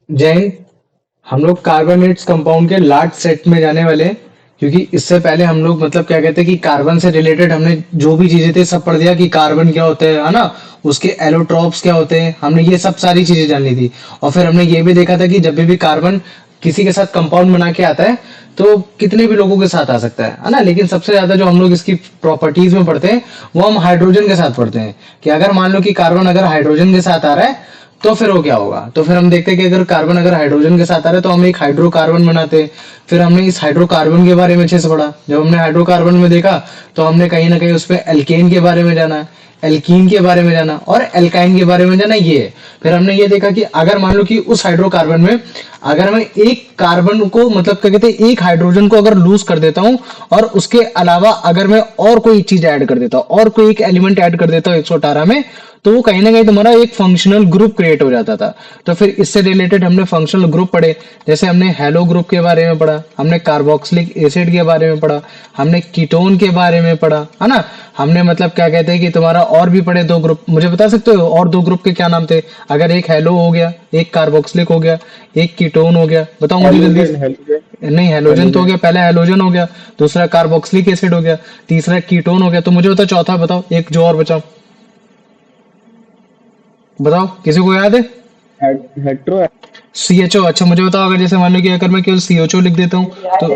जैन, हम लोग carbonates compound के लास्ट सेट में जाने वाले हैं। क्योंकि इससे पहले हम लोग मतलब क्या कहते हैं कि कार्बन से रिलेटेड हमने जो भी चीजें थे सब पढ़ दिया कि कार्बन क्या होता है ना। उसके एलोट्रॉप्स क्या होते हैं, हमने ये सब सारी चीजें जान ली थी। और फिर हमने ये भी देखा था कि जब भी कार्बन किसी के साथ कंपाउंड बना के आता है तो कितने भी लोगों के साथ आ सकता है ना। लेकिन सबसे ज्यादा जो हम लोग इसकी प्रॉपर्टीज में पढ़ते हैं वो हम हाइड्रोजन के साथ पढ़ते हैं। कि अगर मान लो कि कार्बन अगर हाइड्रोजन के साथ आ रहा है तो फिर वो क्या होगा। तो फिर हम देखते हैं कि अगर कार्बन अगर हाइड्रोजन के साथ आ रहा है तो हम एक हाइड्रोकार्बन बनाते हैं। फिर हमने इस हाइड्रोकार्बन के बारे में अच्छे से पढ़ा। जब हमने हाइड्रोकार्बन में देखा तो हमने कहीं ना कहीं उस पर एल्केन के बारे में जाना, एल्कीन के बारे में जाना और एल्काइन के बारे में जाना। ये है। फिर हमने ये देखा कि अगर मान लो कि उस हाइड्रोकार्बन में अगर मैं एक कार्बन को मतलब क्या कहते हैं एक हाइड्रोजन को अगर लूज कर देता हूं और उसके अलावा अगर मैं और कोई चीज ऐड कर देता हूं और कोई एक एलिमेंट ऐड कर देता हूं 118 में, तो वो कहीं ना कहीं तुम्हारा एक फंक्शनल ग्रुप क्रिएट हो जाता था। तो फिर इससे रिलेटेड हमने फंक्शनल ग्रुप पढ़े। जैसे हमने हेलो ग्रुप के बारे में पढ़ा, हमने कार्बोक्सिलिक एसिड के बारे में पढ़ा, हमने कीटोन के बारे में पढ़ा, है ना। हमने मतलब क्या कहते हैं कि तुम्हारा और भी पढ़े दो ग्रुप। मुझे बता सकते हो और दो ग्रुप के क्या नाम थे? अगर एक हेलो हो गया, एक कार्बोक्सिलिक हो गया, एक कीटोन हो गया, बताओ मुझे जल्दी हेलोजन से। हेलोजन नहीं, हेलोजन तो हो हेलोजन गया, पहला हेलोजन हो गया, दूसरा कार्बोक्सिलिक एसिड हो गया, तीसरा कीटोन हो गया। तो मुझे बताओ चौथा बताओ, एक जो और बचा। बताओ, किसी को याद है? Hetero CHO. अच्छा मुझे बताओ, अगर जैसे मान लो कि अगर मैं केवल सीएचओ लिख देता हूँ तो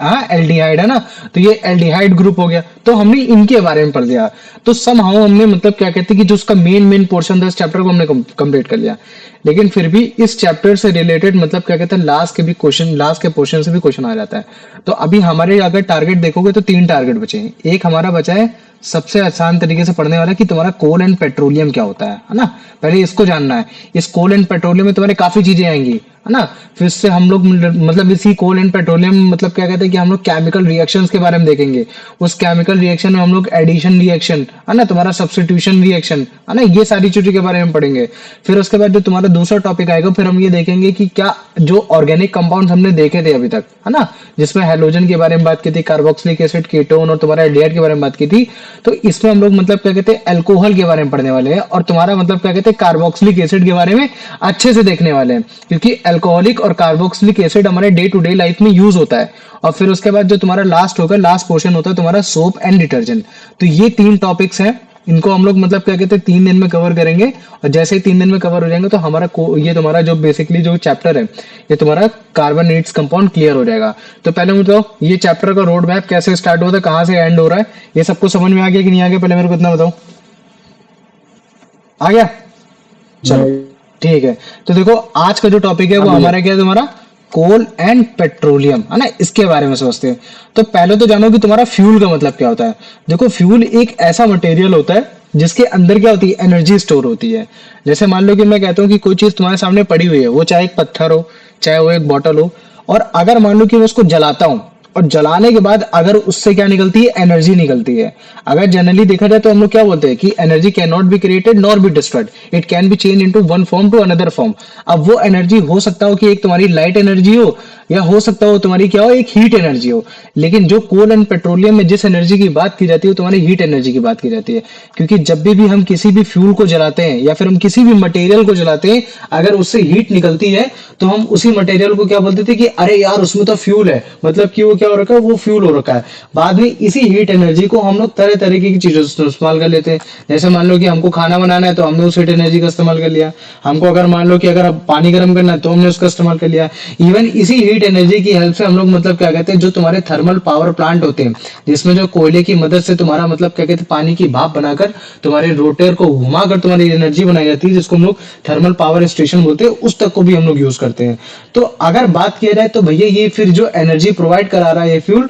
हाँ एल्डिहाइड है ना। तो ये एल्डिहाइड ग्रुप हो गया। तो हमने इनके बारे में पढ़ लिया। तो सम हाउ हमने मतलब क्या कहते हैं कि जो उसका मेन मेन पोर्शन था इस चैप्टर को हमने कंप्लीट कर लिया। लेकिन फिर भी इस चैप्टर से रिलेटेड मतलब क्या कहते हैं लास्ट के भी क्वेश्चन, लास्ट के पोर्शन से भी क्वेश्चन आ जाता है। तो अभी हमारे अगर टारगेट देखोगे तो तीन टारगेट बचे हैं। एक हमारा बचा है सबसे आसान तरीके से पढ़ने वाला कि तुम्हारा कोल एंड पेट्रोलियम क्या होता है ना। पहले इसको जानना है। इस कोल एंड पेट्रोलियम में तुम्हारे काफी चीजें आएंगी, है ना। फिर इससे हम लोग मतलब इसी कोल एंड पेट्रोलियम मतलब क्या कहते हैं कि हम लोग केमिकल रिएक्शंस के बारे में देखेंगे। उस केमिकल रिएक्शन में हम लोग एडिशन रिएक्शन, है ना, तुम्हारा सब्स्टिट्यूशन रिएक्शन, है ना, ये सारी चीजों के बारे में पढ़ेंगे। फिर उसके बाद जो तुम्हारा दूसरा टॉपिक आएगा फिर हम ये देखेंगे कि क्या जो ऑर्गेनिक कंपाउंड्स हमने देखे थे अभी तक, है ना, जिसमें हेलोजन के बारे में बात की थी, कार्बोक्सिलिक एसिड, कीटोन और तुम्हारा एल्डिहाइड के बारे में बात की थी। तो इसमें हम लोग मतलब क्या कहते हैं अल्कोहल के बारे में पढ़ने वाले हैं और तुम्हारा मतलब क्या कहते हैं कार्बोक्सिलिक एसिड के बारे में अच्छे से देखने वाले हैं। क्योंकि अल्कोहलिक और कार्बोक्सिलिक एसिड हमारे डे टू डे लाइफ में यूज होता है। और फिर उसके बाद जो तुम्हारा लास्ट होगा, लास्ट पोर्शन होता है तुम्हारा सोप एंड डिटर्जेंट। तो ये तीन टॉपिक्स हैं। इनको हम लोग मतलब क्या कहते हैं 3 दिन में कवर करेंगे। और जैसे ही 3 दिन में कवर हो जाएंगे तो हमारा ये तुम्हारा जो बेसिकली जो चैप्टर है ये तुम्हारा कार्बोनेट्स कंपाउंड क्लियर हो जाएगा। तो पहले मुझे बताओ ये चैप्टर का रोड मैप कैसे स्टार्ट होता है, कहाँ से एंड हो रहा है, ये सबको समझ में आ गया कि नहीं आ गया? पहले मेरे को इतना बताओ, आ गया? चलो ठीक है। तो देखो आज का जो टॉपिक है वो भैया। हमारा क्या है, तुम्हारा कोल एंड पेट्रोलियम, है ना। इसके बारे में सोचते हैं। तो पहले तो जानो कि तुम्हारा फ्यूल का मतलब क्या होता है। देखो फ्यूल एक ऐसा मटेरियल होता है जिसके अंदर क्या होती है, एनर्जी स्टोर होती है। जैसे मान लो कि मैं कहता हूँ कि कोई चीज तुम्हारे सामने पड़ी हुई है, वो चाहे एक पत्थर हो, चाहे वो एक बॉटल हो, और अगर मान लो कि मैं उसको जलाता हूँ और जलाने के बाद अगर उससे क्या निकलती है, एनर्जी निकलती है। अगर जनरली देखा जाए तो हम लोग क्या बोलते हैं कि energy can not be created nor be destroyed, it can be change into one form to another form. अब वो एनर्जी हो सकता हो कि एक तुम्हारी लाइट एनर्जी हो या हो सकता हो तुम्हारी क्या हो, एक हीट एनर्जी हो। लेकिन जो कोल एंड पेट्रोलियम में जिस एनर्जी की बात की जाती है वो तुम्हारी हीट एनर्जी की बात की जाती है। क्योंकि जब भी हम किसी भी फ्यूल को जलाते हैं या फिर हम किसी भी मटेरियल को जलाते हैं, अगर उससे हीट निकलती है तो हम उसी मटेरियल को क्या बोलते थे कि अरे यार उसमें तो फ्यूल है, मतलब कि वो क्या हो रखा है, वो फ्यूल हो रखा है। बाद में इसी हीट एनर्जी को हम लोग तरह तरीके की चीजों से इस्तेमाल कर लेते हैं। जैसे मान लो कि हमको खाना बनाना है तो हमने उस हीट एनर्जी का इस्तेमाल कर लिया। हमको अगर मान लो कि अगर अब पानी गर्म करना है तो हमने उसका इस्तेमाल कर लिया। इवन इसी हीट एनर्जी की हेल्प से हम लोग मतलब क्या कहते हैं जो तुम्हारे थर्मल पावर प्लांट होते हैं, जिसमें जो कोयले की मदद से तुम्हारा मतलब क्या कहते हैं पानी की भाप बनाकर तुम्हारे रोटेटर को घुमाकर तुम्हारी एनर्जी बनाई जाती है, जिसको हम लोग थर्मल पावर स्टेशन बोलते हैं, उस तक को भी हम लोग यूज करते हैं। तो अगर बात किया जाए तो भैया ये फिर जो एनर्जी प्रोवाइड करा रहा है ये फ्यूल,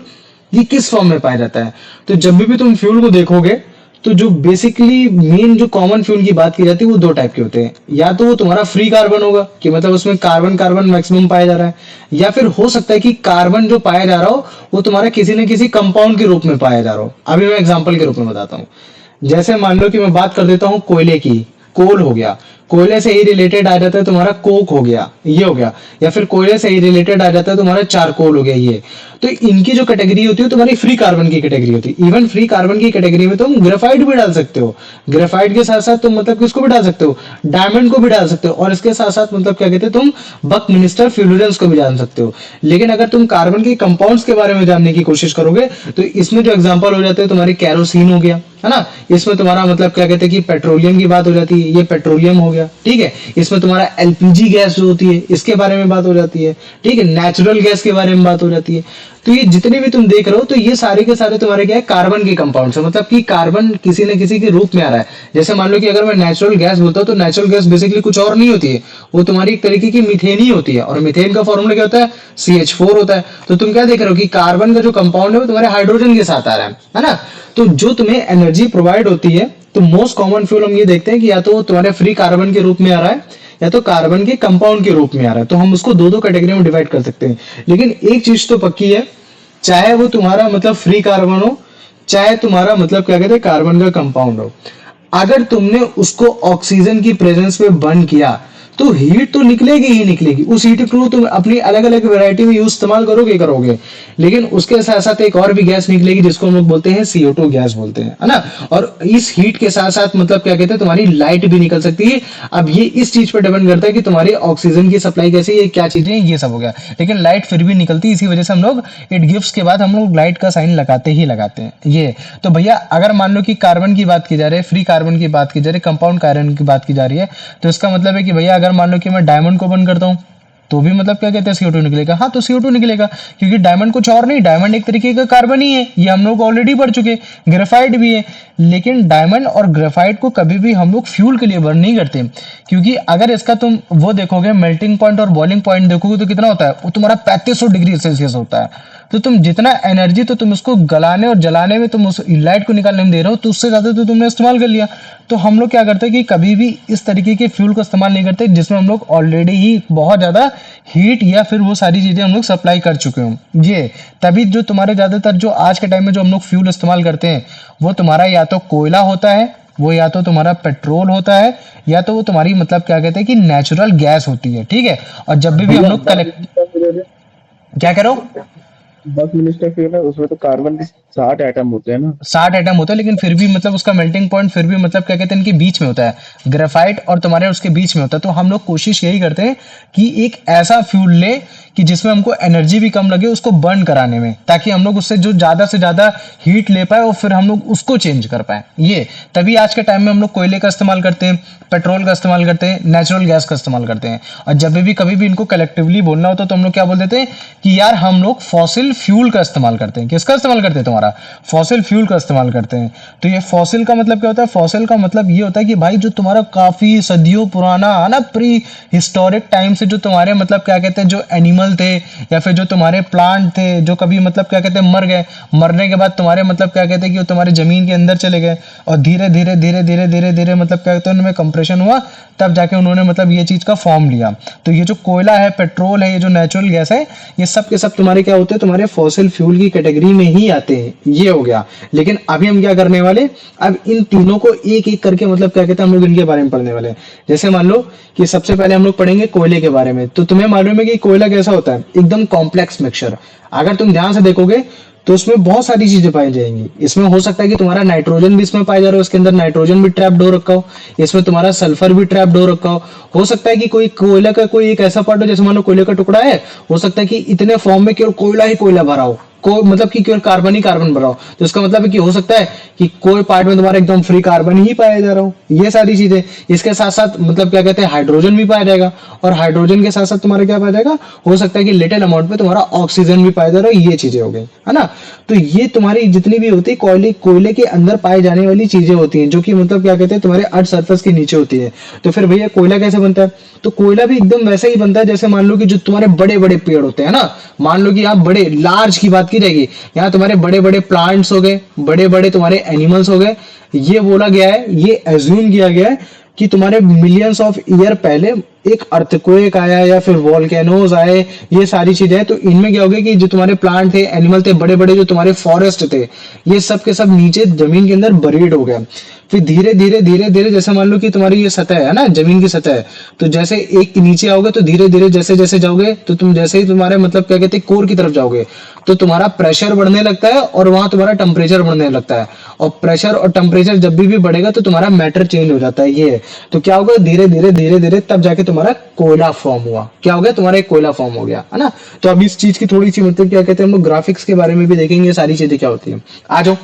ये किस फॉर्म में पाया जाता है? तो जब भी तुम फ्यूल को देखोगे तो जो बेसिकली मेन जो कॉमन फ्यूल की बात की जाती है वो दो टाइप के होते हैं। या तो वो तुम्हारा फ्री कार्बन होगा कि मतलब उसमें कार्बन कार्बन मैक्सिमम पाया जा रहा है, या फिर हो सकता है कि कार्बन जो पाया जा रहा हो वो तुम्हारा किसी न किसी कंपाउंड के रूप में पाया जा रहा हो। अभी मैं एग्जांपल के रूप में बताता हूँ। जैसे मान लो कि मैं बात कर देता हूँ कोयले की, कोल हो गया। कोयले से ही रिलेटेड आ जाता है तुम्हारा कोक हो गया, ये हो गया, या फिर कोयले से ही रिलेटेड आ जाता है तुम्हारा चारकोल हो गया ये। तो इनकी जो कैटेगरी होती है तुम्हारी फ्री कार्बन की कैटेगरी होती है। इवन फ्री कार्बन की कैटेगरी में तुम ग्रेफाइट भी डाल सकते हो, ग्रेफाइट के साथ साथ तुम मतलब किसको भी डाल सकते हो, डायमंड को भी डाल सकते हो, और इसके साथ साथ मतलब क्या कहते हैं तुम बकमिनिस्टर फ्यूलुरेंस को भी जान सकते हो। लेकिन अगर तुम कार्बन के कंपाउंड्स के बारे में जानने की कोशिश करोगे तो इसमें जो एग्जांपल हो जाते हैं तुम्हारी कैरोसिन हो गया, है ना, इसमें तुम्हारा मतलब क्या कहते हैं कि पेट्रोलियम की बात हो जाती है, ये पेट्रोलियम हो गया, ठीक है। इसमें तुम्हारा एलपीजी गैस जो होती है इसके बारे में बात हो जाती है, ठीक है, नेचुरल गैस के बारे में बात हो जाती है। तो ये जितने भी तुम देख रहे हो तो ये सारे के सारे तुम्हारे क्या है, कार्बन के कंपाउंड्स है, मतलब कि कार्बन किसी न किसी के रूप में आ रहा है। जैसे मान लो कि अगर मैं नेचुरल गैस बोलता हूँ तो नेचुरल गैस बेसिकली कुछ और नहीं होती है, वो तुम्हारी एक तरीके की मीथेन ही होती है, और मीथेन का फॉर्मूला क्या होता है, CH4 होता है। तो तुम क्या देख रहे हो कि कार्बन का जो कंपाउंड है वो तुम्हारे हाइड्रोजन के साथ आ रहा है ना। तो जो तुम्हें एनर्जी प्रोवाइड होती है, तो मोस्ट कॉमन फ्यूल हम ये देखते हैं कि या तो तुम्हारे फ्री कार्बन के रूप में आ रहा है या तो कार्बन के कंपाउंड के रूप में आ रहा है। तो हम उसको दो दो कैटेगरी में डिवाइड कर सकते हैं। लेकिन एक चीज तो पक्की है, चाहे वो तुम्हारा मतलब फ्री कार्बन हो, चाहे तुम्हारा मतलब क्या कहते हैं कार्बन का कंपाउंड हो, अगर तुमने उसको ऑक्सीजन की प्रेजेंस में बर्न किया तो हीट तो निकलेगी ही निकलेगी। उस हीट को तुम अपनी अलग अलग वैरायटी में यूज इस्तेमाल करोगे, लेकिन उसके साथ साथ एक और भी गैस निकलेगी जिसको हम लोग बोलते हैं CO2 गैस बोलते हैं, है ना। और इस हीट के साथ साथ मतलब क्या कहते हैं तुम्हारी लाइट भी निकल सकती है। अब ये इस चीज पर डिपेंड करता है कि तुम्हारी ऑक्सीजन की सप्लाई कैसी है, क्या चीजें, ये सब हो गया। लेकिन लाइट फिर भी निकलती है, इसी वजह से हम लोग इट गिव्स के बाद हम लोग लाइट का साइन लगाते ही लगाते हैं ये। तो भैया अगर मान लो कि कार्बन की बात की जा रही है, फ्री कार्बन की बात की जा रही है, कंपाउंड कार्बन की बात की जा रही है, तो इसका मतलब है कि भैया अगर मान लो कि मैं डायमंड को बंद करता हूं तो भी मतलब क्या कहते हैं CO2 निकलेगा। हाँ, तो CO2 निकलेगा क्योंकि डायमंड कुछ और नहीं, डायमंड एक तरीके का कार्बन ही है, ये हम लोग ऑलरेडी पढ़ चुके। ग्रेफाइट भी है, लेकिन डायमंड और ग्रेफाइट को कभी भी हम लोग फ्यूल के लिए बर्न नहीं करते, क्योंकि अगर इसका तुम वो देखोगे मेल्टिंग पॉइंट और बॉइलिंग पॉइंट देखोगे तो कितना होता है, वो तुम्हारा 3500 डिग्री सेल्सियस होता है। तो तुम जितना एनर्जी तो तुम उसको गलाने और जलाने में तुम उस लाइट को निकालने में दे रहे हो, तो उससे ज्यादा तो तुमने इस्तेमाल कर लिया। तो हम लोग क्या करते हैं कि कभी भी इस तरीके के फ्यूल को इस्तेमाल नहीं करते जिसमें हम लोग ऑलरेडी ही बहुत ज्यादा हीट या फिर वो सारी चीजें हम लोग सप्लाई कर चुके हों। ये तभी जो तुम्हारे ज्यादातर जो आज के टाइम में जो हम लोग फ्यूल इस्तेमाल करते हैं वो तुम्हारा या तो कोयला होता है, वो या तो तुम्हारा पेट्रोल होता है, या तो वो तुम्हारी मतलब क्या कहते हैं कि नेचुरल गैस होती है, ठीक है। और जब भी हम लोग कलेक्ट क्या करो, बकमिनिस्टर फ्यूल है, उसमें तो कार्बन के 60 एटम होते हैं ना। 60 एटम होता है, लेकिन फिर भी मतलब उसका मेल्टिंग पॉइंट फिर भी मतलब क्या कहते हैं इनके बीच में होता है, ग्रेफाइट और तुम्हारे उसके बीच में होता है। तो हम लोग कोशिश यही करते हैं कि एक ऐसा फ्यूल ले कि जिसमें हमको एनर्जी भी कम लगे उसको बर्न कराने में, ताकि हम लोग उससे जो ज्यादा से ज्यादा हीट ले पाए और फिर हम लोग उसको चेंज कर पाए। ये तभी आज के टाइम में हम लोग कोयले का इस्तेमाल करते हैं, पेट्रोल का इस्तेमाल करते हैं, नेचुरल गैस का इस्तेमाल करते हैं। और जब भी कभी भी इनको कलेक्टिवली बोलना होता है तो हम लोग क्या बोल देते हैं कि यार हम लोग फॉसिल फ्यूल का इस्तेमाल करते हैं। किसका इस्तेमाल करते हैं, तुम्हारा फॉसिल फ्यूल का इस्तेमाल करते हैं। तो ये फॉसिल का मतलब क्या होता है, फॉसिल का मतलब ये होता है कि भाई जो तुम्हारा काफी सदियों पुराना है ना, प्री हिस्टोरिक टाइम से जो तुम्हारे मतलब क्या कहते हैं जो एनिमल थे या फिर जो तुम्हारे प्लांट थे जो कभी मतलब क्या कहते हैं मर गए, मरने के बाद तुम्हारे मतलब क्या कहते हैं कि वो तुम्हारे जमीन के अंदर चले गए और धीरे धीरे धीरे धीरे धीरे धीरे मतलब क्या कहते हैं उनमें कंप्रेशन हुआ, तब जाके उन्होंने मतलब ये चीज का फॉर्म लिया। तो ये जो कोयला है, पेट्रोल है, ये जो नेचुरल गैस है, ये सब के सब तुम्हारे क्या होते हैं, तुम्हारे फॉसिल फ्यूल की कैटेगरी में ही आते हैं। ये हो गया। लेकिन अभी हम क्या करने वाले, अब इन तीनों को एक एक करके मतलब क्या कहते हैं हम लोग इनके बारे में पढ़ने वाले हैं। जैसे मान लो कि सबसे पहले हम लोग पढ़ेंगे कोयले के बारे में। तो तुम्हें मालूम है कि कोयला कैसा होता है, एकदम कॉम्प्लेक्स मिक्सचर। अगर तुम ध्यान से देखोगे तो उसमें बहुत सारी चीजें पाई जाएंगी। इसमें हो सकता है कि तुम्हारा नाइट्रोजन भी इसमें पाया जा रहा हो, इसके अंदर नाइट्रोजन भी ट्रैप्ड हो रखा हो, इसमें तुम्हारा सल्फर भी ट्रैप्ड हो रखा हो सकता है कि कोई कोयला का कोई एक ऐसा पार्ट हो, जैसे मान लो कोयले का टुकड़ा है, हो सकता है कि इतने फॉर्म में केवल कोयला ही कोयला भरा हो, को मतलब कि केवल कार्बन ही कार्बन भरा हो। तो इसका मतलब है कि हो सकता है कि कोई पार्ट में तुम्हारा एकदम फ्री कार्बन ही पाया जा रहा हो। ये सारी चीजें, इसके साथ साथ मतलब क्या कहते हैं हाइड्रोजन भी पाया जाएगा, और हाइड्रोजन के साथ साथ तुम्हारा क्या पाया जाएगा, हो सकता है कि लिटिल अमाउंट में तुम्हारा ऑक्सीजन भी पाया जा रहा हो। ये चीजें हो गई, है ना। तो ये तुम्हारी जितनी भी होती है कोयले के अंदर पाए जाने वाली चीजें होती हैं, जो कि मतलब क्या कहते हैं तुम्हारे अर्थ सरफेस के नीचे होती है। तो फिर भैया कोयला कैसे बनता है, तो कोयला भी एकदम वैसे ही बनता है जैसे मान लो कि जो तुम्हारे बड़े बड़े पेड़ होते हैं ना, मान लो कि यहाँ बड़े लार्ज की बात की जाएगी, यहाँ तुम्हारे बड़े बड़े प्लांट्स हो गए, बड़े बड़े तुम्हारे एनिमल्स हो गए। ये बोला गया है, ये एज्यूम किया गया है कि तुम्हारे मिलियंस ऑफ ईयर पहले एक अर्थक्वेक आया या फिर वॉल्केनोज आए, ये सारी चीजें हैं। तो इनमें क्या हो गया कि जो तुम्हारे प्लांट थे, एनिमल थे, बड़े बड़े जो तुम्हारे फॉरेस्ट थे, ये सब के सब नीचे जमीन के अंदर बरीड हो गया। फिर धीरे धीरे धीरे धीरे जैसे मान लो कि तुम्हारी ये सतह है ना, जमीन की सतह है, तो जैसे एक नीचे आओगे तो धीरे धीरे जैसे जैसे जाओगे तो तुम जैसे ही तुम्हारे मतलब क्या कहते हैं कोर की तरफ जाओगे तो तुम्हारा प्रेशर बढ़ने लगता है और वहां तुम्हारा टेम्परेचर बढ़ने लगता है। और प्रेशर और टेम्परेचर जब भी बढ़ेगा तो तुम्हारा मैटर चेंज हो जाता है। ये है। तो क्या होगा, धीरे धीरे धीरे धीरे तब जाके तुम्हारा कोयला फॉर्म हुआ। क्या हो गया, तुम्हारा एक कोयला फॉर्म हो गया, है ना। तो अब इस चीज की थोड़ी सी मतलब क्या कहते हैं हम लोग ग्राफिक्स के बारे में भी देखेंगे, ये सारी चीजें क्या होती है। आ जाओ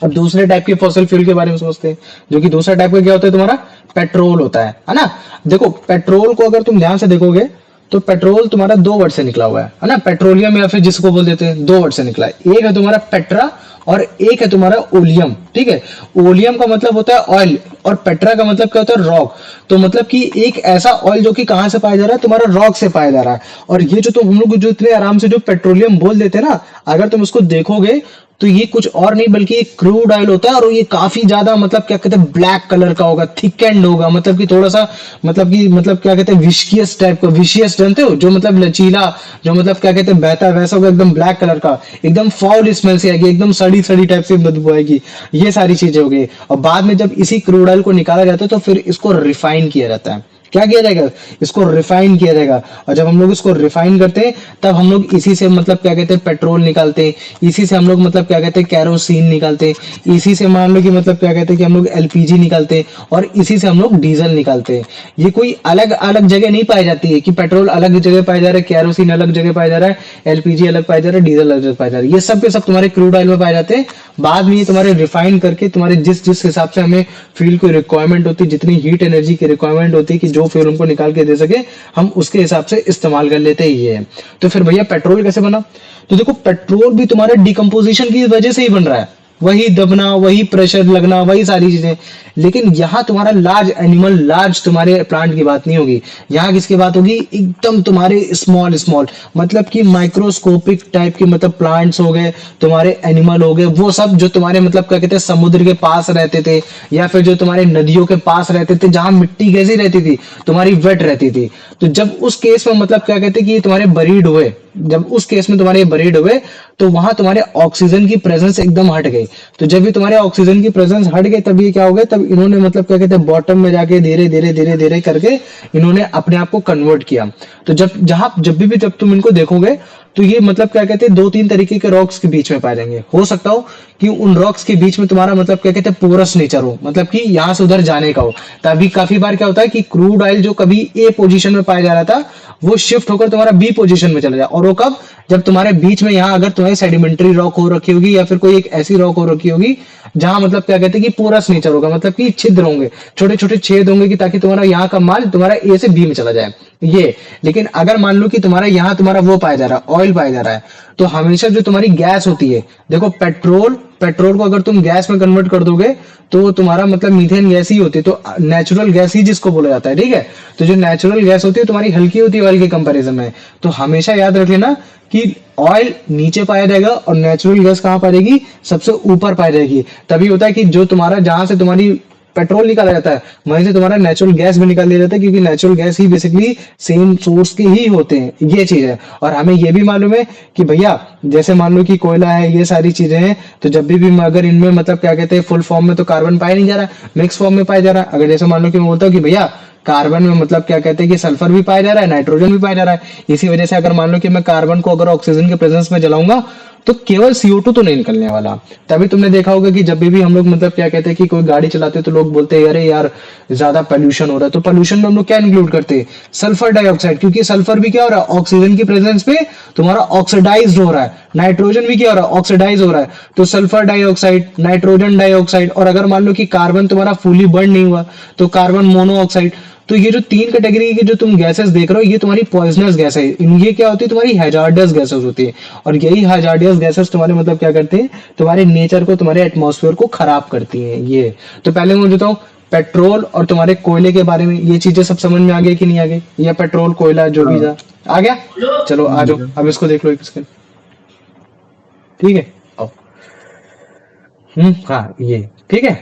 अब दूसरे टाइप के फॉसिल फ्यूल के बारे में सोचते हैं, जो कि दूसरा टाइप का क्या होता है तुम्हारा, पेट्रोल होता है ना। देखो पेट्रोल को अगर तुम ध्यान से देखोगे तो पेट्रोल तुम्हारा दो वर्ड से निकला हुआ है ना, पेट्रोलियम या फिर जिसको बोल देते हैं, दो वर्ड से निकला है। एक है तुम्हारा पेट्रा और एक है तुम्हारा ओलियम। ठीक है, ओलियम का मतलब होता है ऑयल और पेट्रा का मतलब क्या होता है, रॉक। तो मतलब कि एक ऐसा ऑयल जो कि कहां से पाया जा रहा है, तुम्हारा रॉक से पाया जा रहा है। और ये जो तुम हम लोग जो इतने आराम से जो पेट्रोलियम बोल देते हैं ना, अगर तुम उसको देखोगे तो ये कुछ और नहीं बल्कि एक क्रूड ऑयल होता है। और ये काफी ज्यादा मतलब क्या कहते हैं ब्लैक कलर का होगा, थिक एंड होगा, मतलब कि थोड़ा सा मतलब क्या कहते हैं विस्कियस टाइप का। विस्कियस जानते हो, जो मतलब लचीला, जो मतलब क्या कहते हैं बहता है, वैसा होगा एकदम ब्लैक कलर का, एकदम फाउल स्मेल से आएगी, एकदम सड़ी सड़ी टाइप से बदबू आएगी। ये सारी चीजें हो गई। और बाद में जब इसी क्रूड ऑयल को निकाला जाता है तो फिर इसको रिफाइन किया जाता है। क्या किया जाएगा, इसको रिफाइन किया जाएगा। और जब हम लोग इसको रिफाइन करते हैं तब हम लोग इसी से मतलब क्या कहते हैं पेट्रोल निकालते हैं, इसी से हम लोग मतलब क्या कहते हैं कैरोसिन निकालते हैं, इसी से मान लो कि मतलब क्या कहते हैं कि हम लोग एलपीजी निकालते हैं और इसी से हम लोग डीजल निकालते हैं। ये कोई अलग अलग जगह नहीं पाई जाती है कि पेट्रोल अलग जगह पाया जा रहा है, कैरोसिन अलग जगह पाया जा रहा है, एलपीजी अलग पाया जा रहा है, डीजल अलग जगह पाया जा रहा है। ये सब के सब तुम्हारे क्रूड ऑयल में पाए जाते हैं। बाद में ये तुम्हारे रिफाइन करके तुम्हारे जिस जिस हिसाब से हमें फ्यूल की रिक्वायरमेंट होती है, जितनी हीट एनर्जी की रिक्वायरमेंट होती है कि जो फ्यूल हमको निकाल के दे सके, हम उसके हिसाब से इस्तेमाल कर लेते हैं। ये है। तो फिर भैया पेट्रोल कैसे बना, तो देखो पेट्रोल भी तुम्हारे डिकम्पोजिशन की वजह से ही बन रहा है। वही दबना, वही प्रेशर लगना, वही सारी चीजें। लेकिन यहाँ तुम्हारा लार्ज एनिमल, लार्ज तुम्हारे प्लांट की बात नहीं होगी। यहाँ किसकी बात होगी, एकदम तुम्हारे स्मॉल स्मॉल मतलब कि माइक्रोस्कोपिक टाइप के मतलब प्लांट्स हो गए, तुम्हारे एनिमल हो गए, वो सब जो तुम्हारे मतलब क्या कहते हैं समुद्र के पास रहते थे या फिर जो तुम्हारे नदियों के पास रहते थे, जहां मिट्टी कैसी रहती थी, तुम्हारी वेट रहती थी। तो जब उस केस में मतलब क्या कहते हैं कि तुम्हारे बरीड हुए, जब उस केस में तुम्हारे बरीड हुए तो वहां तुम्हारे ऑक्सीजन की प्रेजेंस एकदम हट गई। तो जब भी तुम्हारे ऑक्सीजन की प्रेजेंस हट गई तब ये क्या हो गया, तब इन्होंने मतलब क्या कहते हैं बॉटम में जाके धीरे धीरे धीरे धीरे करके इन्होंने अपने आप को कन्वर्ट किया। तो जब भी जब तुम इनको देखोगे तो ये मतलब क्या कहते हैं दो तीन तरीके के रॉक्स के बीच में पाए जाएंगे। हो सकता हो कि उन रॉक्स के बीच में तुम्हारा मतलब क्या कहते हैं पोरस नेचर हो, मतलब कि यहाँ से उधर जाने का हो। तभी काफी बार क्या होता है कि क्रूड ऑयल जो कभी ए पोजीशन में पाया जा रहा था वो शिफ्ट होकर तुम्हारा बी पोजीशन में चला जाए। और वो कब, जब तुम्हारे बीच में यहाँ अगर तुम्हारी सेडिमेंट्री रॉक हो रखी होगी या फिर कोई एक ऐसी रॉक हो रखी होगी जहां मतलब क्या कहते हैं कि पोरस नेचर होगा, मतलब कि छिद्र होंगे, छोटे छोटे छेद होंगे कि ताकि तुम्हारा यहाँ का माल तुम्हारा ए से बी में चला जाए। ये लेकिन अगर मान लो कि तुम्हारा यहाँ तुम्हारा वो पाया जा रहा है, ऑयल पाया जा रहा है, तो हमेशा जो तुम्हारी गैस होती है, देखो पेट्रोल को अगर तुम गैस में कन्वर्ट कर दोगे तो तुम्हारा मतलब मीथेन गैस ही होती है। तो नेचुरल गैस ही जिसको बोला जाता है, ठीक है। तो जो नेचुरल गैस होती है तुम्हारी हल्की होती है ऑयल के कंपैरिजन में। तो हमेशा याद रख लेना कि ऑयल नीचे पाया जाएगा और नेचुरल गैस कहाँ पाई जाएगी, सबसे ऊपर पाई जाएगी। तभी होता है कि जो तुम्हारा जहां से तुम्हारी पेट्रोल निकाला जाता है वहीं से तुम्हारा नेचुरल गैस भी निकाल दिया जाता है, क्योंकि नेचुरल गैस ही बेसिकली सेम सोर्स के ही होते हैं। ये चीज है। और हमें ये भी मालूम है कि भैया जैसे मान लो कि कोयला है, ये सारी चीजें हैं, तो जब भी अगर इनमें मतलब क्या कहते हैं फुल फॉर्म में तो कार्बन पाया नहीं जा रहा, मिक्स फॉर्म में पाया जा रहा है। अगर जैसे मान लो कि मैं बोलता हूँ कि भैया कार्बन में मतलब क्या कहते हैं कि सल्फर भी पाया जा रहा है, नाइट्रोजन भी पाया जा रहा है। इसी वजह से अगर मान लो कि मैं कार्बन को अगर ऑक्सीजन के प्रेजेंस में जलाऊंगा तो केवल CO2 तो नहीं निकलने वाला। तभी तुमने देखा होगा कि जब भी हम लोग मतलब क्या कहते हैं कि कोई गाड़ी चलाते हैं तो लोग बोलते हैं अरे यार ज्यादा पोल्यूशन हो रहा है। तो पोल्यूशन में हम लोग क्या इंक्लूड करते हैं, सल्फर डाइऑक्साइड, क्योंकि सल्फर भी क्या हो रहा है ऑक्सीजन की प्रेजेंस पे तुम्हारा ऑक्सीडाइज हो रहा है। नाइट्रोजन भी क्या हो रहा है ऑक्सीडाइज हो रहा है। तो सल्फर डाइऑक्साइड, नाइट्रोजन डाइऑक्साइड, और अगर मान लो कि कार्बन तुम्हारा फुली बर्न नहीं हुआ तो कार्बन मोनोऑक्साइड। तो ये जो तीन कैटेगरी की जो तुम गैसेस देख रहे हो ये तुम्हारी पॉइजनस गैस है। ये क्या होती है, तुम्हारी हैजार्डस गैसेस होती है। और यही हैजार्डस गैसेस तुम्हारे मतलब क्या करते हैं, तुम्हारे नेचर को, तुम्हारे एटमॉस्फेयर को खराब करती हैं। ये तो पहले मैं बताऊं पेट्रोल और तुम्हारे कोयले के बारे में, ये चीजें सब समझ में आ गई कि नहीं आ गई, या पेट्रोल कोयला जो भी था आ गया। चलो आ जाओ अब इसको देख लो एक सेकंड, ठीक है। आओ। हाँ ये ठीक है।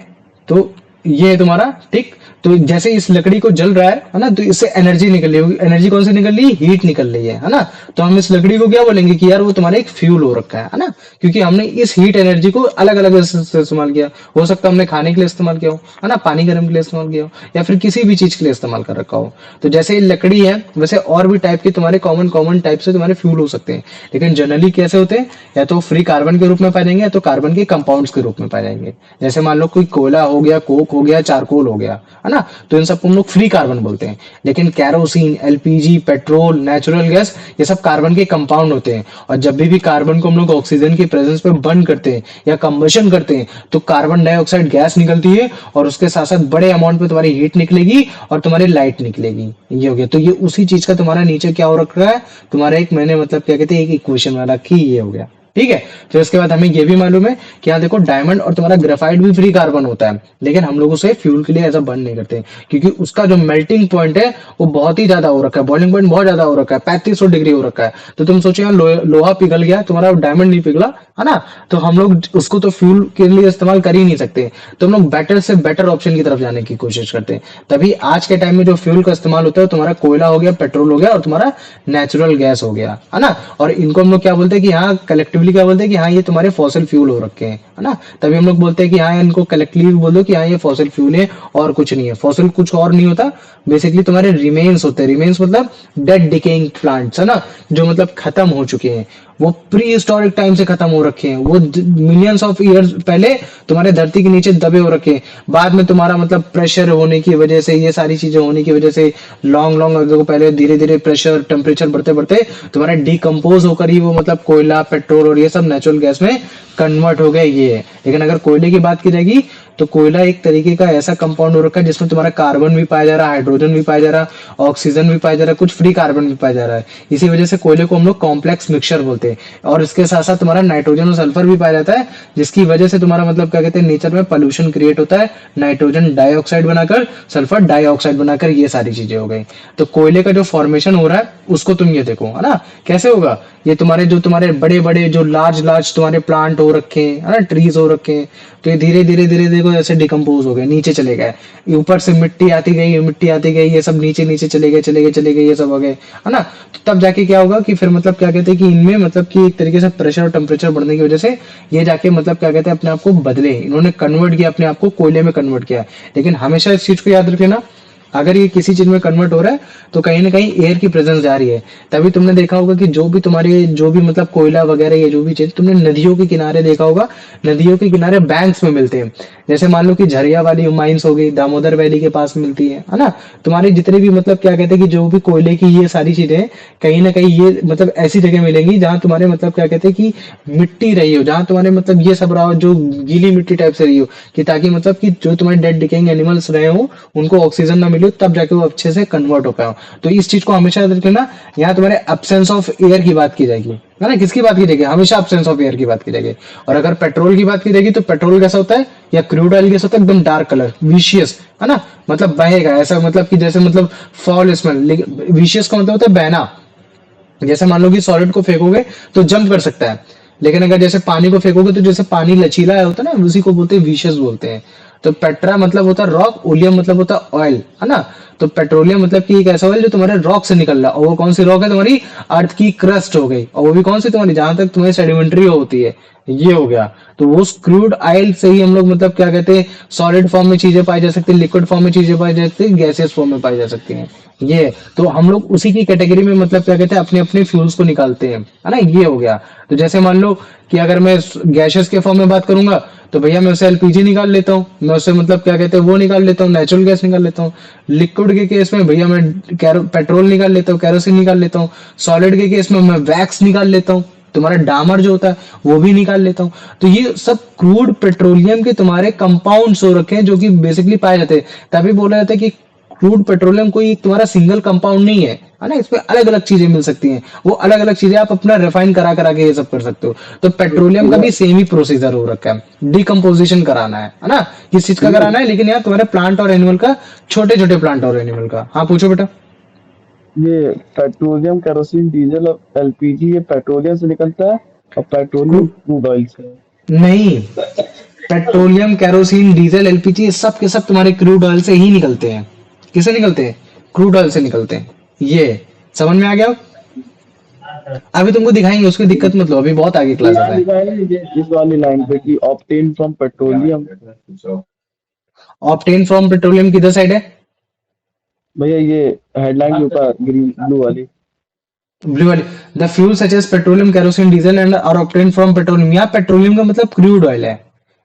तो ये है तुम्हारा, ठीक। तो जैसे इस लकड़ी को जल रहा है ना, तो इससे एनर्जी निकल रही होगी। एनर्जी कौन सी निकल रही है? हीट निकल रही है ना। तो हम इस लकड़ी को क्या बोलेंगे कि यार वो तुम्हारा एक फ्यूल हो रखा है ना, क्योंकि हमने इस हीट एनर्जी को अलग अलग इस्तेमाल किया। हो सकता है हमने खाने के लिए इस्तेमाल किया हो, है ना, पानी गर्म के लिए इस्तेमाल किया हो, या फिर किसी भी चीज के लिए इस्तेमाल कर रखा हो। तो जैसे ये लकड़ी है, वैसे और भी टाइप के तुम्हारे कॉमन कॉमन टाइप से तुम्हारे फ्यूल हो सकते हैं। लेकिन जनरली कैसे होते हैं? या तो फ्री कार्बन के रूप में पाए जाएंगे, या तो कार्बन के कंपाउंड्स के रूप में पाए जाएंगे। जैसे मान लो कोई कोयला हो गया, कोक हो गया, चारकोल हो गया, है ना, तो इन सबको हम लोग फ्री कार्बन बोलते हैं। लेकिन kerosene, LPG, petrol, natural gas, ये सब कार्बन के कंपाउंड होते हैं। और जब भी कार्बन को हम लोग ऑक्सीजन की प्रेजेंस पे बर्न करते हैं या कंबशन करते हैं, तो कार्बन डाइऑक्साइड गैस निकलती है, और उसके साथ साथ बड़े अमाउंट में तुम्हारी हीट निकलेगी और तुम्हारी लाइट निकलेगी। ये हो गया। तो ये उसी चीज का तुम्हारा नीचे क्या हो रखा है, तुम्हारा एक, मैंने मतलब क्या कहते हैं, एक इक्वेशन वाला रखी, ये हो गया। ठीक है। फिर उसके बाद हमें ये भी मालूम है कि यहाँ देखो डायमंड और तुम्हारा ग्रेफाइट भी फ्री कार्बन होता है, लेकिन हम लोग उसे फ्यूल के लिए ऐसा बर्न नहीं करते, क्योंकि उसका जो मेल्टिंग पॉइंट है वो बहुत ही ज्यादा हो रखा है, बॉइलिंग पॉइंट बहुत ज्यादा हो रखा है, 3500 डिग्री हो रखा है। तो तुम सोचो यहाँ लोहा पिघल गया, तुम्हारा डायमंड नहीं पिघला, है ना, तो हम लोग उसको तो फ्यूल के लिए इस्तेमाल कर ही नहीं सकते। तो हम लोग बेटर से बेटर ऑप्शन की तरफ जाने की कोशिश करते हैं। तभी आज के टाइम में जो फ्यूल का इस्तेमाल होता है, तुम्हारा कोयला हो गया, पेट्रोल हो गया, और तुम्हारा नेचुरल गैस हो गया, है ना। और इनको हम लोग क्या बोलते हैं कि हाँ, कलेक्टिवली क्या बोलते हैं कि हाँ ये तुम्हारे फॉसिल फ्यूल हो रखे हैं, है ना। तभी हम लोग बोलते हैं कि हाँ, इनको कलेक्टिवली बोल दो कि हाँ ये फॉसिल फ्यूल है, और कुछ नहीं है। फॉसिल कुछ और नहीं होता, बेसिकली तुम्हारे रिमेन्स होते हैं। रिमेन्स मतलब डेड डिकेइंग प्लांट्स, है ना, जो मतलब खत्म हो चुके हैं, वो प्री हिस्टोरिक टाइम से खत्म हो रखे हैं, वो मिलियंस ऑफ ईयर्स पहले तुम्हारे धरती के नीचे दबे हो रखे हैं। बाद में तुम्हारा मतलब प्रेशर होने की वजह से, ये सारी चीजें होने की वजह से, लॉन्ग लॉन्ग अगर को पहले धीरे धीरे प्रेशर टेम्परेचर बढ़ते बढ़ते तुम्हारा डिकम्पोज होकर ही वो मतलब कोयला, पेट्रोल और ये सब नेचुरल गैस में कन्वर्ट हो गए, ये है। लेकिन अगर कोयले की बात की जाएगी, तो कोयला एक तरीके का ऐसा कंपाउंड हो रखा है जिसमें तुम्हारा कार्बन भी पाया जा रहा है, हाइड्रोजन भी पाया जा रहा है, ऑक्सीजन भी पाया जा रहा है, कुछ फ्री कार्बन भी पाया जा रहा है। इसी वजह से कोयले को हम लोग कॉम्प्लेक्स मिक्सचर बोलते हैं। और इसके साथ साथ तुम्हारा नाइट्रोजन और सल्फर भी पाया जाता है, जिसकी वजह से तुम्हारा मतलब क्या कहते हैं, नेचर में पॉल्यूशन क्रिएट होता है, नाइट्रोजन डाइऑक्साइड बनाकर, सल्फर डाइऑक्साइड बनाकर, ये सारी चीजें हो गई। तो कोयले का जो फॉर्मेशन हो रहा है उसको तुम ये देखो, है ना, कैसे होगा। ये तुम्हारे जो तुम्हारे बड़े बड़े जो लार्ज लार्ज तुम्हारे प्लांट हो रखे हैं, है ना, ट्रीज हो रखे हैं, तो ये धीरे धीरे धीरे देखो ऐसे डिकम्पोज हो गए, नीचे चले गए। ऊपर से मिट्टी आती गई, मिट्टी आती गई, ये सब नीचे नीचे चले गए, चले गए, चले गए, ये सब हो गए, है ना। तो तब जाके क्या होगा कि फिर मतलब क्या कहते हैं कि इनमें मतलब कि एक तरीके से प्रेशर और टेम्परेचर बढ़ने की वजह से ये जाके मतलब क्या कहते हैं अपने आप को बदले, इन्होंने कन्वर्ट किया अपने आप को, कोयले में कन्वर्ट किया। लेकिन हमेशा इस चीज को याद रखना, अगर ये किसी चीज में कन्वर्ट हो रहा है तो कहीं ना कहीं एयर की प्रेजेंस जा रही है। तभी तुमने देखा होगा कि जो भी तुम्हारे जो भी मतलब कोयला वगैरह ये जो भी चीज तुमने नदियों के किनारे देखा होगा, नदियों के किनारे बैंक्स में मिलते हैं। जैसे मान लो कि झरिया वाली माइंस हो गई, दामोदर वैली के पास मिलती है ना। तुम्हारे जितने भी मतलब क्या कहते हैं कि जो भी कोयले की ये सारी चीजें हैं, कहीं ना कहीं ये मतलब ऐसी जगह मिलेंगी जहां तुम्हारे मतलब क्या कहते हैं कि मिट्टी रही हो, जहां तुम्हारे मतलब ये सब रहा हो, जो गीली मिट्टी टाइप से रही हो, कि ताकि मतलब कि जो तुम्हारे डेड डिकेइंग एनिमल्स रहे हो उनको ऑक्सीजन ना मिले, तब जाके वो अच्छे से कन्वर्ट हो पाए। तो इस चीज को हमेशा याद रखना। यहाँ तुम्हारे एब्सेंस ऑफ एयर की बात की जाएगी, है ना, किसकी बात की जाएगी, हमेशा एब्सेंस ऑफ एयर की बात की जाएगी। और अगर पेट्रोल की बात की जाएगी, तो पेट्रोल कैसा होता है, या क्रूड ऑयल कैसा होता है, एकदम डार्क कलर, विशियस, है ना, मतलब बहेगा ऐसा, मतलब कि जैसे मतलब फॉल स्मेल। विशियस का मतलब होता है बहना। जैसे मान लो कि सॉलिड को फेंकोगे तो जंप कर सकता है, लेकिन अगर जैसे पानी को फेंकोगे तो जैसे पानी लचीला होता है ना, उसी को बोलते हैं विशेष बोलते हैं। तो पेट्रा मतलब होता है रॉक, ओलियम मतलब होता है ऑयल, है ना। तो पेट्रोलियम मतलब कि एक ऐसा ऑयल जो तुम्हारे रॉक से निकल रहा है, और वो कौन सी रॉक है, तुम्हारी अर्थ की क्रस्ट हो गई, और वो भी कौन सी, तुम्हारी जहां तक तुम्हारी सेडिमेंट्री होती है, ये हो गया। तो वो क्रूड ऑयल से ही हम लोग मतलब क्या कहते हैं, सॉलिड फॉर्म में चीजें पाई जा सकती है, लिक्विड फॉर्म में चीजें पाई जा सकती है, गैसियस फॉर्म में पाई जा सकती हैं। ये तो हम लोग उसी की कैटेगरी में मतलब क्या कहते हैं अपने अपने फ्यूल्स को निकालते हैं, है ना, ये हो गया। तो जैसे मान लो कि अगर मैं गैसेस के फॉर्म में बात करूंगा, तो भैया मैं उससे एलपीजी निकाल लेता हूँ, मैं उससे मतलब क्या कहते हैं वो निकाल लेता हूँ, नेचुरल गैस निकाल लेता हूँ। लिक्विड के केस में भैया मैं पेट्रोल निकाल लेता हूँ, कैरोसिन निकाल लेता हूँ। सॉलिड के केस में मैं वैक्स निकाल लेता हूँ, तुम्हारा डामर जो होता है वो भी निकाल लेता हूँ। तो ये सब क्रूड पेट्रोलियम के तुम्हारे कंपाउंड्स हो रखे हैं, जो कि बेसिकली पाए जाते हैं। तभी बोला जाता है कि क्रूड पेट्रोलियम कोई तुम्हारा सिंगल कंपाउंड नहीं है ना, इसमें अलग अलग चीजें मिल सकती हैं। वो अलग अलग चीजें आप अपना रिफाइन करा करा के ये सब कर सकते हो। तो पेट्रोलियम का भी सेम ही प्रोसीजर हो रखा है, डिकम्पोजिशन कराना है ना, किस चीज का कराना है, लेकिन यार तुम्हारे प्लांट और एनिमल का, छोटे छोटे प्लांट और एनिमल का। हाँ पूछो बेटा। ये पेट्रोलियम, केरोसिन, डीजल और एलपीजी ये पेट्रोलियम से निकलता है, और पेट्रोलियम क्रूड ऑयल से। नहीं, पेट्रोलियम, केरोसिन, डीजल, एलपीजी, ये सब के सब तुम्हारे क्रूड ऑयल से ही निकलते हैं। किससे निकलते हैं? क्रूड ऑयल से निकलते हैं। ये समझ में आ गया? अभी तुमको दिखाएंगे, उसकी दिक्कत मत लो, अभी बहुत आगे क्लासेस यहाँ है। लिखा है ये इस वाली लाइन पे कि obtain from petroleum. Obtain from petroleum किधर साइड है? भैया ये हेडलाइन के ऊपर ग्रीन ब्लू वाली। ब्लू वाली। The fuel such as petroleum, kerosene, diesel and are obtain from petroleum. यहाँ पेट्रोलियम का मतलब क्रूड ऑयल है।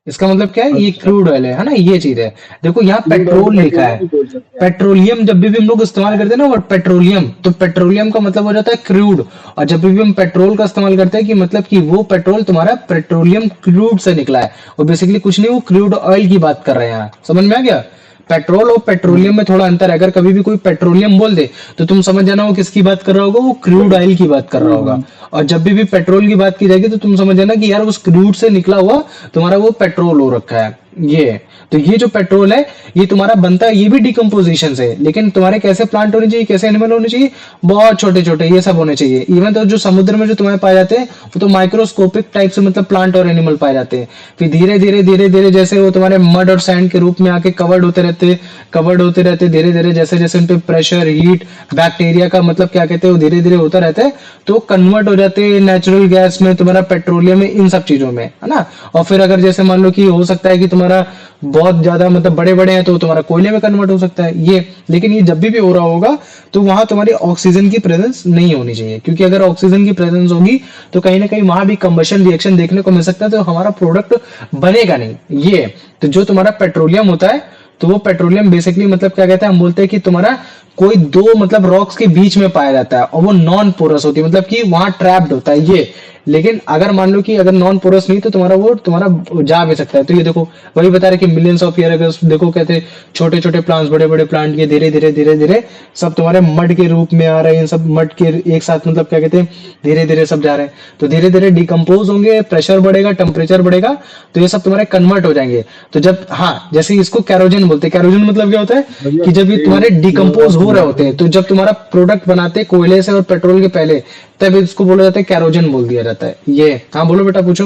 इसका मतलब क्या है? ये अच्छा, क्रूड ऑयल है ना, ये चीज है। देखो यहाँ क्रूड ऑयल को पेट्रोल लिखा पेट्रोलियम है। भी बोल सकते हैं। पेट्रोलियम जब भी हम लोग इस्तेमाल करते हैं ना वर्ड पेट्रोलियम, तो पेट्रोलियम का मतलब हो जाता है क्रूड। और जब भी हम पेट्रोल का इस्तेमाल करते हैं कि मतलब कि वो पेट्रोल तुम्हारा पेट्रोलियम क्रूड से निकला है, और बेसिकली कुछ नहीं, वो क्रूड ऑयल की बात कर रहे हैं यहाँ। समझ में आ गया? पेट्रोल और पेट्रोलियम में थोड़ा अंतर है। अगर कभी भी कोई पेट्रोलियम बोल दे तो तुम समझ जाना वो किसकी बात कर रहा होगा, वो क्रूड ऑयल की बात कर रहा होगा। हम्म। और जब भी पेट्रोल की बात की जाएगी तो तुम समझ जाना कि यार उस क्रूड से निकला हुआ तुम्हारा वो पेट्रोल हो रखा है। ये तो ये जो पेट्रोल है, ये तुम्हारा बनता है, ये भी डिकम्पोजिशन से है। लेकिन तुम्हारे कैसे प्लांट होने चाहिए, कैसे एनिमल होने चाहिए? बहुत छोटे छोटे ये सब होने चाहिए। इवन तो जो समुद्र में जो तुम्हारे पाए जाते हैं वो तो माइक्रोस्कोपिक टाइप से मतलब प्लांट और एनिमल पाए जाते हैं। फिर धीरे धीरे जैसे वो तुम्हारे मड और सैंड के रूप में आके कवर्ड होते रहते, धीरे धीरे जैसे जैसे उन पे प्रेशर, हीट, बैक्टीरिया का मतलब क्या कहते हैं, वो धीरे धीरे होता रहता है। तो कन्वर्ट हो जाते हैं नेचुरल गैस में, तुम्हारा पेट्रोलियम में, इन सब चीजों में, है ना। और फिर अगर जैसे मान लो कि हो सकता है कि तुम्हारा बहुत ज्यादा मतलब बड़े बड़े हैं तो तुम्हारा कोयले में कन्वर्ट हो सकता है ये। लेकिन ये जब भी हो रहा होगा तो वहां तुम्हारी ऑक्सीजन की प्रेजेंस नहीं होनी चाहिए, क्योंकि अगर ऑक्सीजन की प्रेजेंस होगी तो कहीं ना कहीं वहां भी कंबशन रिएक्शन देखने को मिल सकता है, तो हमारा प्रोडक्ट बनेगा नहीं ये। तो जो तुम्हारा पेट्रोलियम होता है, तो वो पेट्रोलियम बेसिकली मतलब क्या कहते हैं, हम बोलते हैं कि तुम्हारा कोई दो मतलब रॉक्स के बीच में पाया जाता है, और वो नॉन पोरस होती है, मतलब कि वहां ट्रैप्ड होता है ये। लेकिन अगर मान लो कि अगर नॉन पोरस नहीं, तो तुम्हारा जा भी सकता है। तो ये देखो, वही बता रहे कि मिलियंस ऑफ ईयर, अगर देखो कहते छोटे छोटे प्लांट्स, बड़े बड़े प्लांट, ये धीरे धीरे सब तुम्हारे मड के रूप में आ रहे हैं, सब मड के एक साथ मतलब क्या कहते हैं, धीरे धीरे सब जा रहे हैं। तो धीरे धीरे डिकम्पोज होंगे, प्रेशर बढ़ेगा, टेम्परेचर बढ़ेगा, तो ये सब तुम्हारे कन्वर्ट हो जाएंगे। तो जब, हाँ, जैसे इसको कैरोजन बोलते हैं। कैरोजन मतलब क्या होता है भैया कि जब ये तुम्हारे ये डिकम्पोज हो रहे होते हैं, तो जब तुम्हारा प्रोडक्ट बनाते हैं कोयले से और पेट्रोल के पहले, तब इसको बोला जाता है कैरोजन बोल दिया जाता है ये। हाँ बोलो बेटा, पूछो।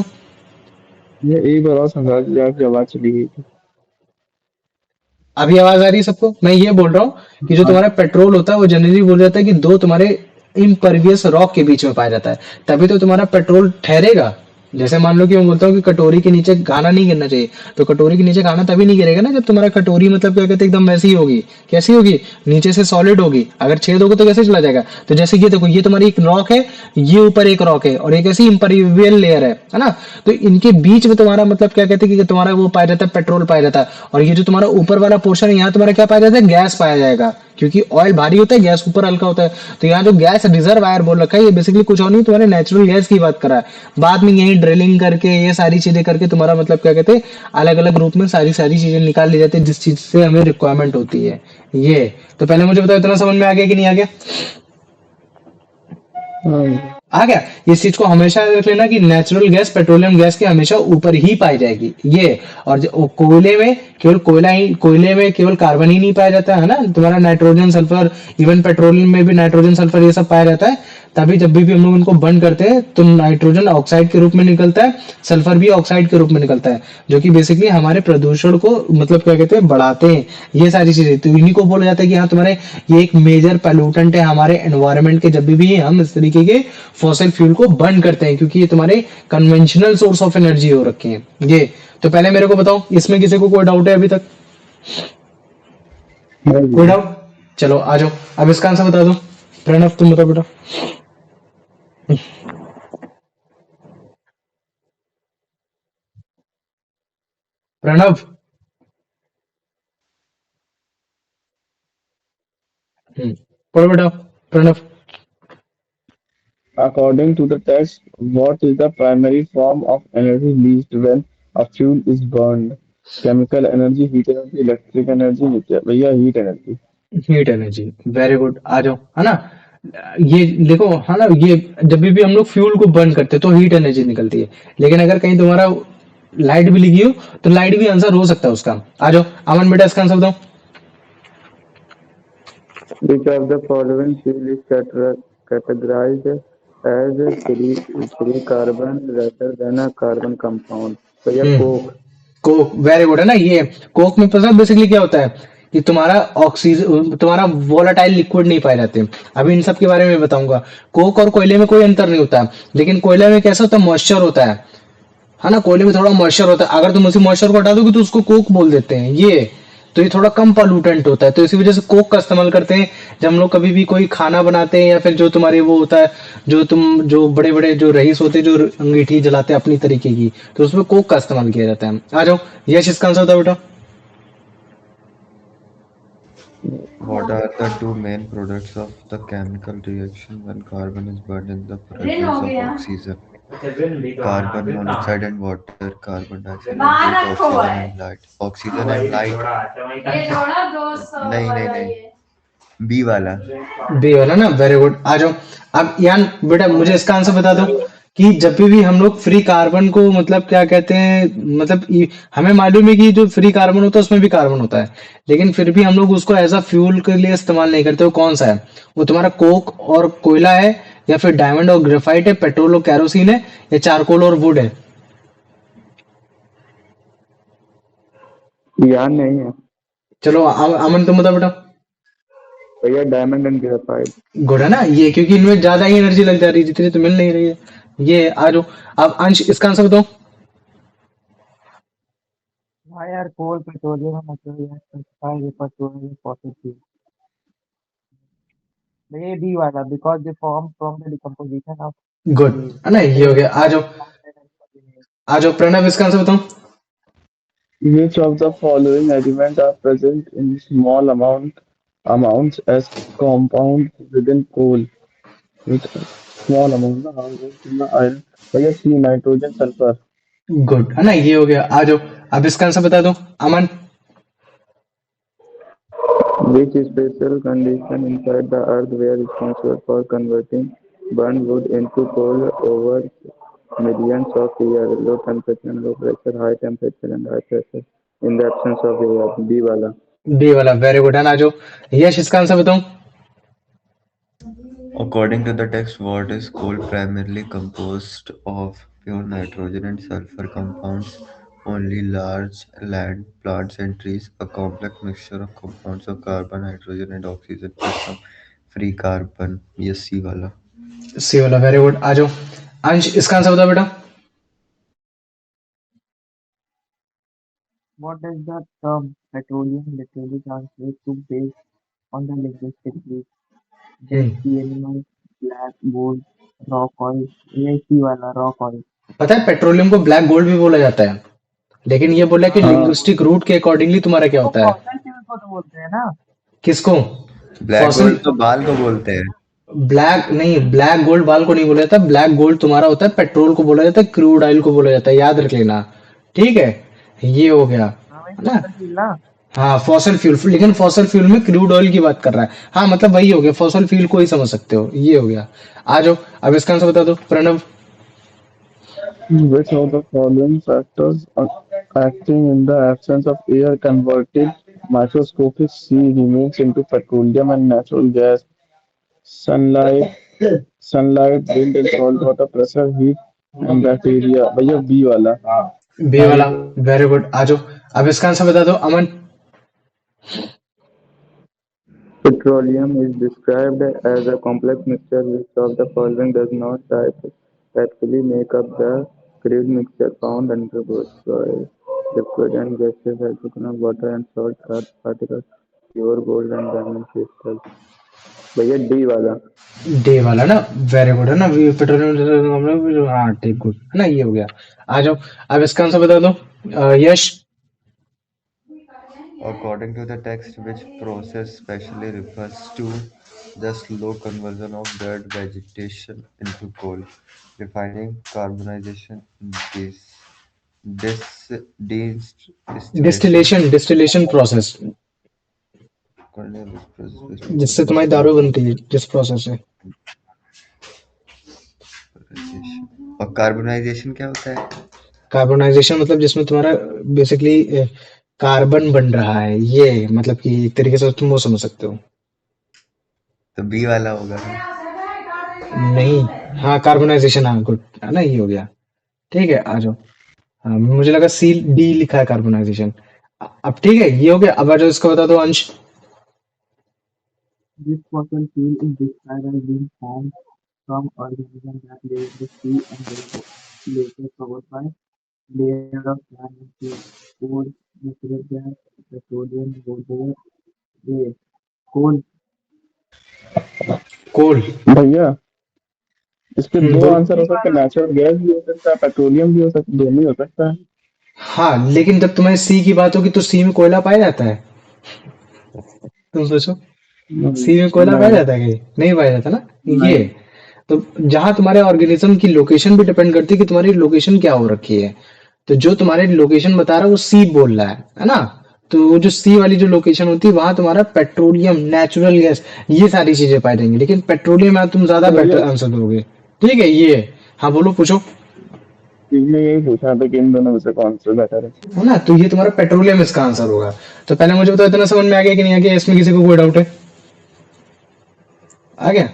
ये एक बार और समझा दीजिए, आपकी आवाज चली गई थी। अभी आवाज आ रही है सबको? मैं ये बोल रहा हूँ कि जो हाँ। तुम्हारा पेट्रोल होता है वो जनरली बोला जाता है कि दो तुम्हारे इम्परवियस रॉक के बीच में पाया जाता है, तभी तो तुम्हारा पेट्रोल ठहरेगा। जैसे मान लो कि मैं बोलता हूँ कि कटोरी के नीचे खाना नहीं गिरना चाहिए, तो कटोरी के नीचे खाना तभी नहीं गिरेगा ना जब तुम्हारा कटोरी मतलब क्या कहते हैं एकदम वैसी होगी। कैसी होगी? नीचे से सॉलिड होगी। अगर छेद होगा तो कैसे चला जाएगा? तो जैसे ये देखो, ये तुम्हारी एक रॉक है, ये ऊपर एक रॉक है, और एक ऐसी इम्परवियल लेयर है ना। तो इनके बीच में तुम्हारा मतलब क्या कहते हैं कि तुम्हारा वो पाया जाता है, पेट्रोल पाया जाता है। और ये जो तुम्हारा ऊपर वाला पोर्शन है, यहाँ तुम्हारा क्या पाया जाता है? गैस पाया जाएगा, क्योंकि ऑयल भारी होता है, गैस ऊपर हल्का होता है। तो यहाँ जो गैस रिजर्वायर बोल रखा है, ये बेसिकली कुछ और नहीं, तुम्हारे नेचुरल गैस की बात कर रहा है। बाद में यही ड्रिलिंग करके ये सारी चीजें करके तुम्हारा मतलब क्या कहते हैं, अलग अलग रूप में सारी सारी चीजें निकाल ली जाती है जिस चीज से हमें रिक्वायरमेंट होती है ये। तो पहले मुझे बताओ, इतना समझ में आ गया कि नहीं आ गया? हाँ। आ गया? इस चीज को हमेशा रख लेना कि नेचुरल गैस पेट्रोलियम गैस के हमेशा ऊपर ही पाई जाएगी ये। और कोयले में केवल कोयला ही, कोयले में केवल कार्बन ही नहीं पाया जाता है ना, तुम्हारा नाइट्रोजन, सल्फर, इवन पेट्रोलियम में भी नाइट्रोजन, सल्फर, ये सब पाया जाता है। तभी जब भी हम लोग उनको बर्न करते हैं तो नाइट्रोजन ऑक्साइड के रूप में निकलता है, सल्फर भी ऑक्साइड के रूप में निकलता है, जो कि बेसिकली हमारे प्रदूषण को मतलब क्या कहते हैं, बढ़ाते हैं। ये सारी चीजें तो इन्हीं को बोला जाता है कि हाँ तुम्हारे ये एक मेजर पॉल्यूटेंट है हमारे एनवायरनमेंट के, जब भी हम इस तरीके के फॉसिल फ्यूल को बर्न करते हैं, क्योंकि ये तुम्हारे कन्वेंशनल सोर्स ऑफ एनर्जी हो रखे हैं ये। तो पहले मेरे को बताओ, इसमें किसी को कोई डाउट है अभी तक? कोई नहीं। डाउट? चलो आ जाओ, अब इसका आंसर बता दो। प्रणव तुम बताओ बेटा। प्रणव। पढ़ो बेटा, Pranav. According to the text, what is the primary form of energy released when a fuel is burned? Chemical energy, heat energy, electric energy, भैया heat energy। Heat energy. Very good, आ जाओ, है ना। ये देखो, है ना, ये जब भी हम लोग फ्यूल को बर्न करते हैं तो हीट एनर्जी निकलती है। लेकिन अगर कहीं तुम्हारा लाइट भी लगी हो तो लाइट भी आंसर हो सकता है उसका। आ जाओ अमन बेटा, इसका आंसर बताओ। Which of the following fuel is categorized as free carbon rather than a carbon compound? भैया हम्म coke। कोक वेरी गुड है ना ये। कोक में पता बेसिकली क्या होता है कि तुम्हारा ऑक्सीजन, तुम्हारा वोलेटाइल लिक्विड नहीं पाए जाते। अभी इन सब के बारे में बताऊंगा। कोक और कोयले में कोई अंतर नहीं होता, लेकिन कोयले में कैसा होता है, मॉइस्चर होता है ना। कोयले में थोड़ा मॉइस्चर होता है, अगर तुम उसी मॉइस्चर को हटा दोगे तो उसको कोक बोल देते हैं ये। तो ये थोड़ा कम पॉल्यूटेंट होता है, तो इसी वजह से कोक का इस्तेमाल करते हैं जब हम लोग कभी भी कोई खाना बनाते हैं, या फिर जो तुम्हारे वो होता है, जो बड़े बड़े जो रईस होते हैं जो अंगीठी जलाते हैं अपनी तरीके की, तो उसमें कोक का इस्तेमाल किया जाता है। आ जाओ, यश इसका आंसर था बेटा। What are the two main products of the chemical reaction when carbon is burned in the ऋण हो presence of गया। oxygen? ऋण भी तो आना Carbon फिर कहाँ monoxide and water, carbon dioxide and बाहर heat, रखो oxygen है and light. Oxygen and light. ये जोड़ा 200 नहीं नहीं वाला नहीं, ये बी वाला। बी वाला ना, वेरी गुड। आ जाओ। अब यान बेटा मुझे इसका आंसर बता दो कि जब भी हम लोग फ्री कार्बन को मतलब क्या कहते हैं, मतलब हमें मालूम है कि जो फ्री कार्बन होता है उसमें भी कार्बन होता है, लेकिन फिर भी हम लोग उसको एज अ फ्यूल के लिए इस्तेमाल नहीं करते। वो कौन सा है? वो तुम्हारा कोक और कोयला है, या फिर डायमंड और ग्रेफाइट है, पेट्रोल और कैरोसिन है, या चारकोल और वुड है? याद नहीं है चलो अमन तुम बताओ बेटा। भैया, डायमंड एंड ग्रेफाइट। गुड है ना ये, क्योंकि इनमें ज्यादा ही एनर्जी लग जा रही है जितनी तो मिल नहीं रही है। ये आ जाओ। अब अंश इसका आंसर बताओ। हाँ यार, कोल पेट्रोलियम और natural gas specify refer to as fossil fuel. ये बी वाला, because they form from the decomposition of good है ना, ये हो गया। आ जाओ, आ जाओ प्रणव इसका आंसर बताओ। Which of the following elements are present in small amounts as compounds within coal? Which small amount ना, iron, भैया सी नाइट्रोजन सल्फर। गुड है ना, ये हो गया। आ जाओ, अब इसका आंसर बता दो अमन। Which special condition inside the earth were responsible for converting burned wood into coal over millions of years? Low temperature and low pressure, high temperature and high pressure in the absence of air. B वाला। B वाला, very good है ना। आ जाओ, यश इसका answer बताओ। According to the text, what is coal primarily composed of? Pure nitrogen and sulfur compounds, only large land, plants and trees, a complex mixture of compounds of carbon, hydrogen and oxygen, plus some free carbon. Yes, C वाला। सी वाला, very good. आ जाओ, अंश इसका answer बताओ बेटा। What does the term petroleum literally translate to based on the linguistic root? Dead hmm, sea animal, black gold, rock oil। ये सी वाला, रॉक ऑयल। पता है पेट्रोलियम को ब्लैक गोल्ड भी बोला जाता है, लेकिन ये बोला कि हाँ, लिंग्विस्टिक रूट के अकॉर्डिंगली तुम्हारा क्या तो होता है। फॉसल फ्यूल को तो बोलते हैं ना। किसको? Black fossil. गोल्ड तो बाल को बोलते हैं। ब्लैक नहीं, ब्लैक गोल्ड बाल को नहीं बोला जाता। ब्लैक गोल्ड तुम्हारा होता है पेट्रोल को बोला जाता है, क्रूड ऑयल को बोला जाता है, याद रख लेना। ठीक है, ये हो गया हाँ भाई, है ना। फॉसल फ्यूल ना। हाँ फॉसल फ्यूल, लेकिन फॉसल फ्यूल में क्रूड ऑयल की बात कर रहा है। हाँ मतलब वही हो गया, फॉसल फ्यूल को ही समझ सकते हो, ये हो गया। आ जाओ, अब इसका आंसर बता दो Pranav. which of the following factors acting in the absence of air converted microscopic C remains into petroleum and natural gas? Sunlight, wind and salt water, pressure, heat and bacteria. भैया बी वाला। B वाला, very good. आ जाओ, अब इसका answer बता दो अमन। Petroleum is described as a complex mixture which of the following does not typically make up the crude mixture found underground: soil, liquid and gaseous hydrogen, water and salt particles, pure gold and diamond crystals. भैया D वाला। Day वाला ना, very good है ना। Petroleum, हाँ ठीक, good है ना, ये हो गया। आ जाओ, अब इसका आंसर बता दो यश। According to the text, which process specially refers to the slow conversion of dead vegetation into coal, refining, carbonization, distillation. Distillation process, According to this process, which जिससे process तुम्हारी दारू बनती है, जिस प्रोसेस से। और कार्बोनाइजेशन क्या होता है? कार्बोनाइजेशन मतलब जिसमें तुम्हारा बेसिकली कार्बन बन रहा है, ये मतलब कि एक तरीके से तुम वो समझ सकते हो। तो बी वाला होगा। नहीं, हाँ कार्बोनाइजेशन, हाँ गुड है ना, ये हो गया। ठीक है, आ जाओ। हाँ, मुझे लगा सी डी लिखा है कार्बोनाइजेशन। अब ठीक है, ये हो गया। अब आ जाओ, इसका बता दो अंश। This fossil fuel is described as being formed from organisms that live in the sea and were later covered by layer of land and fuel. Coal, natural gas, petroleum, water, waste. Coal, कोल। भैया इसके दो बोलो। Answer हो सकते हैं, natural gas भी हो सकता है, पेट्रोलियम भी हो सकता है, दोनों ही हो सकता है। हाँ, लेकिन जब तुम्हारे सी की बात होगी तो सी में कोयला पाया जाता है? तुम सोचो, नहीं सी में कोयला पाया नहीं जाता है? कहीं नहीं पाया जाता ना। ये नहीं। तो जहां तुम्हारे ऑर्गेनिज्म की लोकेशन भी डिपेंड करती है कि तुम्हारी लोकेशन क्या हो रखी है। तो जो तुम्हारी लोकेशन बता रहा है वो सी बोल रहा है ना। तो वो जो सी वाली जो लोकेशन होती है वहां तुम्हारा पेट्रोलियम, नेचुरल गैस, ये सारी चीजें पाई जाएंगी। लेकिन पेट्रोलियम में तुम ज्यादा तो बेटर भैया आंसर दोगे। ठीक है, ये है। हाँ बोलो, पूछो। मैं यही पूछा था कि इन दोनों में से कौन सा बेटर है। है ना, तो ये तुम्हारा पेट्रोलियम इसका आंसर होगा। तो पहले मुझे बताओ, इतना समझ में आ गया कि नहीं आ गया? इसमें किसी को कोई डाउट है? आ गया?